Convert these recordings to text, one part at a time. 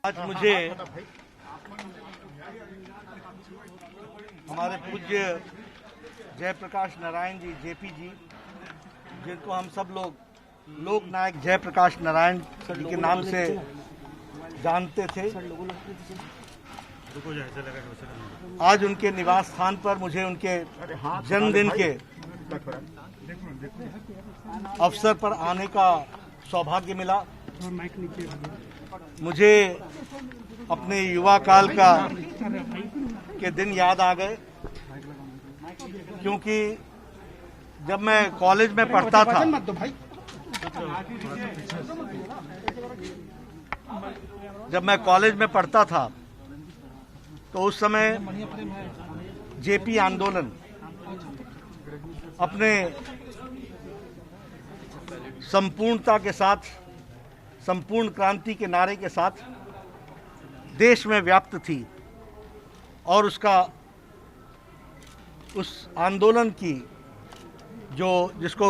आज मुझे हमारे पूज्य जयप्रकाश नारायण जी जेपी जी, जिनको हम सब लोग लोक नायक जयप्रकाश नारायण जी के नाम से जानते थे, आज उनके निवास स्थान पर मुझे उनके जन्मदिन के अवसर पर आने का सौभाग्य मिला। मुझे अपने युवा काल के दिन याद आ गए, क्योंकि जब मैं कॉलेज में पढ़ता था तो उस समय जेपी आंदोलन अपने संपूर्णता के साथ, संपूर्ण क्रांति के नारे के साथ देश में व्याप्त थी और उस आंदोलन की जिसको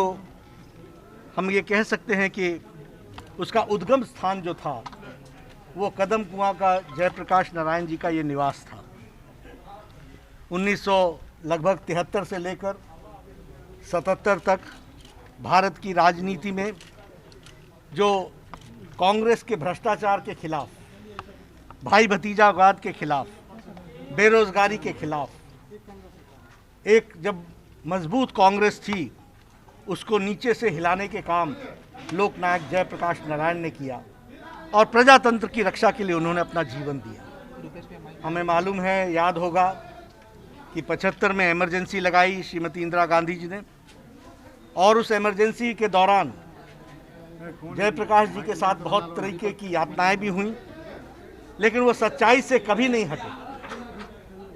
हम ये कह सकते हैं कि उसका उद्गम स्थान जो था वो कदम कुआं का जयप्रकाश नारायण जी का ये निवास था। 1973 से लेकर 77 तक भारत की राजनीति में जो कांग्रेस के भ्रष्टाचार के खिलाफ, भाई भतीजावाद के खिलाफ, बेरोजगारी के खिलाफ एक जब मजबूत कांग्रेस थी, उसको नीचे से हिलाने के काम लोकनायक जयप्रकाश नारायण ने किया और प्रजातंत्र की रक्षा के लिए उन्होंने अपना जीवन दिया। हमें मालूम है, याद होगा कि 75 में इमरजेंसी लगाई श्रीमती इंदिरा गांधी जी ने, और उस इमरजेंसी के दौरान जयप्रकाश जी के साथ बहुत तरीके की यातनाएं भी हुई, लेकिन वो सच्चाई से कभी नहीं हटे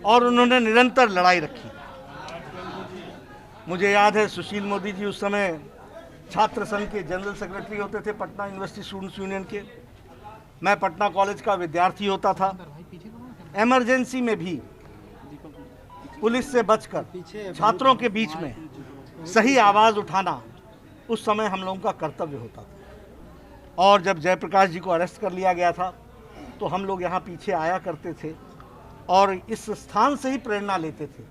और उन्होंने निरंतर लड़ाई रखी। मुझे याद है सुशील मोदी जी उस समय छात्र संघ के जनरल सेक्रेटरी होते थे, पटना यूनिवर्सिटी स्टूडेंट्स यूनियन के। मैं पटना कॉलेज का विद्यार्थी होता था। इमरजेंसी में भी पुलिस से बचकर छात्रों के बीच में सही आवाज़ उठाना उस समय हम लोगों का कर्तव्य होता था। और जब जयप्रकाश जी को अरेस्ट कर लिया गया था तो हम लोग यहाँ पीछे आया करते थे और इस स्थान से ही प्रेरणा लेते थे,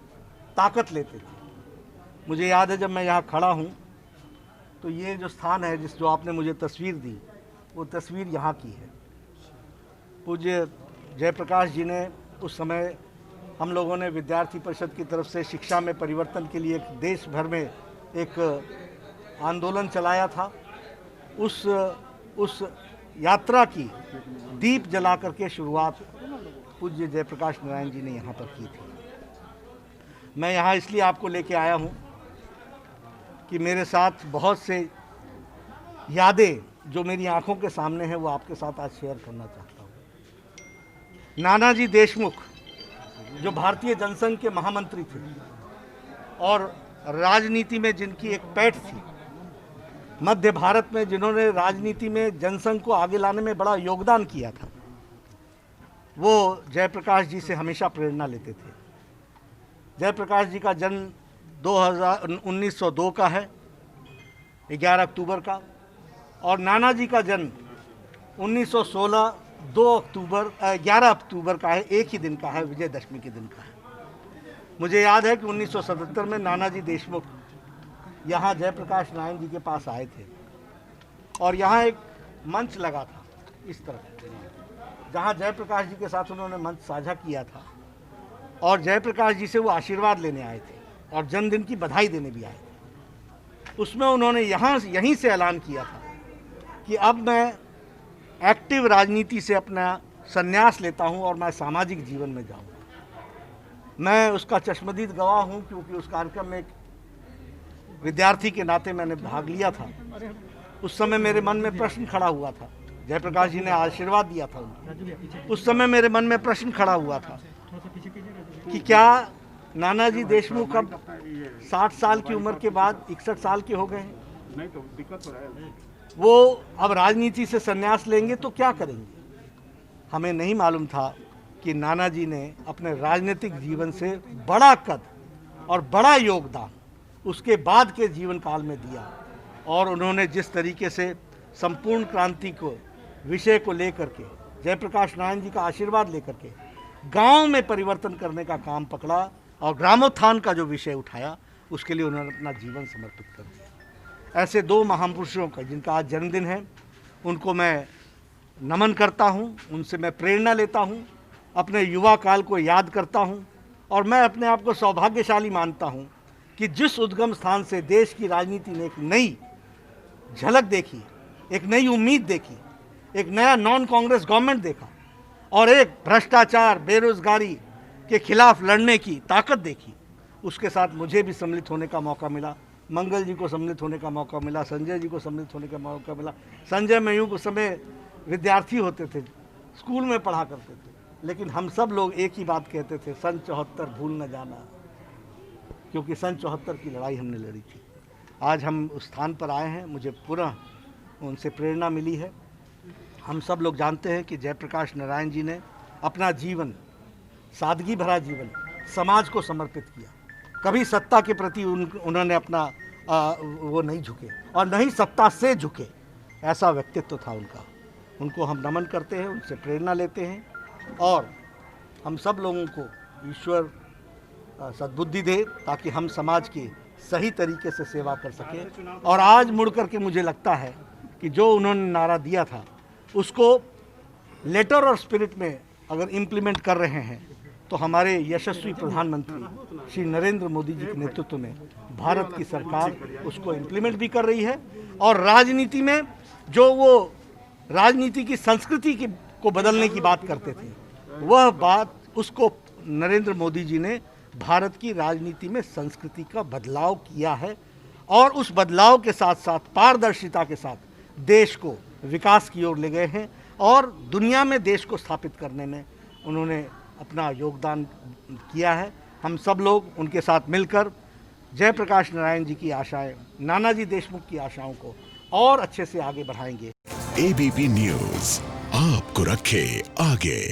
ताकत लेते थे। मुझे याद है जब मैं यहाँ खड़ा हूँ तो ये जो स्थान है, जो आपने मुझे तस्वीर दी, वो तस्वीर यहाँ की है। पूज्य जयप्रकाश जी ने उस समय हम लोगों ने विद्यार्थी परिषद की तरफ से शिक्षा में परिवर्तन के लिए देश भर में एक आंदोलन चलाया था। उस यात्रा की दीप जला करके शुरुआत पूज्य जयप्रकाश नारायण जी ने यहाँ पर की थी। मैं यहाँ इसलिए आपको लेके आया हूँ कि मेरे साथ बहुत से यादें जो मेरी आंखों के सामने हैं वो आपके साथ आज शेयर करना चाहता हूँ। नानाजी देशमुख जो भारतीय जनसंघ के महामंत्री थे और राजनीति में जिनकी एक पैठ थी, मध्य भारत में जिन्होंने राजनीति में जनसंघ को आगे लाने में बड़ा योगदान किया था, वो जयप्रकाश जी से हमेशा प्रेरणा लेते थे। जयप्रकाश जी का जन्म 1902 का है, 11 अक्टूबर का, और नानाजी का जन्म 1916 11 अक्टूबर का है, एक ही दिन का है, विजयदशमी के दिन का है। मुझे याद है कि 1977 में नानाजी देशमुख यहाँ जयप्रकाश नारायण जी के पास आए थे और यहाँ एक मंच लगा था इस तरफ, जहाँ जयप्रकाश जी के साथ उन्होंने मंच साझा किया था और जयप्रकाश जी से वो आशीर्वाद लेने आए थे और जन्मदिन की बधाई देने भी आए थे। उसमें उन्होंने यहीं से ऐलान किया था कि अब मैं एक्टिव राजनीति से अपना संन्यास लेता हूं और मैं सामाजिक जीवन में जाऊंगा। मैं उसका चश्मदीद गवाह हूं, क्योंकि उस कार्यक्रम में एक विद्यार्थी के नाते मैंने भाग लिया था। उस समय मेरे मन में प्रश्न खड़ा हुआ था, जयप्रकाश जी ने आशीर्वाद दिया था उनको। उस समय मेरे मन में प्रश्न खड़ा हुआ था कि क्या नानाजी देशमुख अब 60 साल की उम्र के बाद 61 साल के हो गए हैं, नहीं तो दिक्कत हो रहा है, वो अब राजनीति से संन्यास लेंगे तो क्या करेंगे। हमें नहीं मालूम था कि नानाजी ने अपने राजनीतिक जीवन से बड़ा कद और बड़ा योगदान उसके बाद के जीवन काल में दिया और उन्होंने जिस तरीके से संपूर्ण क्रांति को विषय को लेकर के जयप्रकाश नारायण जी का आशीर्वाद लेकर के गांव में परिवर्तन करने का काम पकड़ा और ग्रामोत्थान का जो विषय उठाया उसके लिए उन्होंने अपना जीवन समर्पित कर दिया। ऐसे दो महापुरुषों का जिनका आज जन्मदिन है, उनको मैं नमन करता हूँ, उनसे मैं प्रेरणा लेता हूँ, अपने युवा काल को याद करता हूँ और मैं अपने आप को सौभाग्यशाली मानता हूँ कि जिस उद्गम स्थान से देश की राजनीति ने एक नई झलक देखी, एक नई उम्मीद देखी, एक नया नॉन कांग्रेस गवर्नमेंट देखा और एक भ्रष्टाचार बेरोजगारी के खिलाफ लड़ने की ताकत देखी, उसके साथ मुझे भी सम्मिलित होने का मौका मिला। मंगल जी को सम्मिलित होने का मौका मिला, संजय जी को सम्मिलित होने का मौका मिला। संजय मयूं उस समय विद्यार्थी होते थे, स्कूल में पढ़ा करते थे, लेकिन हम सब लोग एक ही बात कहते थे, सन 74 भूल न जाना, क्योंकि सन 74 की लड़ाई हमने लड़ी थी। आज हम उस स्थान पर आए हैं, मुझे पुनः उनसे प्रेरणा मिली है। हम सब लोग जानते हैं कि जयप्रकाश नारायण जी ने अपना जीवन, सादगी भरा जीवन समाज को समर्पित किया। कभी सत्ता के प्रति उन्होंने अपना वो नहीं झुके और नहीं सत्ता से झुके, ऐसा व्यक्तित्व था उनका। उनको हम नमन करते हैं, उनसे प्रेरणा लेते हैं और हम सब लोगों को ईश्वर सद्बुद्धि दे ताकि हम समाज की सही तरीके से सेवा कर सकें। और आज मुड़ करके मुझे लगता है कि जो उन्होंने नारा दिया था उसको लेटर और स्पिरिट में अगर इम्प्लीमेंट कर रहे हैं तो हमारे यशस्वी प्रधानमंत्री श्री नरेंद्र मोदी जी के नेतृत्व में भारत की सरकार उसको इम्प्लीमेंट भी कर रही है। और राजनीति में जो वो राजनीति की संस्कृति को बदलने की बात करते थे, वह बात उसको नरेंद्र मोदी जी ने भारत की राजनीति में संस्कृति का बदलाव किया है और उस बदलाव के साथ साथ पारदर्शिता के साथ देश को विकास की ओर ले गए हैं और दुनिया में देश को स्थापित करने में उन्होंने अपना योगदान किया है। हम सब लोग उनके साथ मिलकर जयप्रकाश नारायण जी की आशाएं, नानाजी देशमुख की आशाओं को और अच्छे से आगे बढ़ाएंगे। एबीपी न्यूज़ आपको रखे आगे।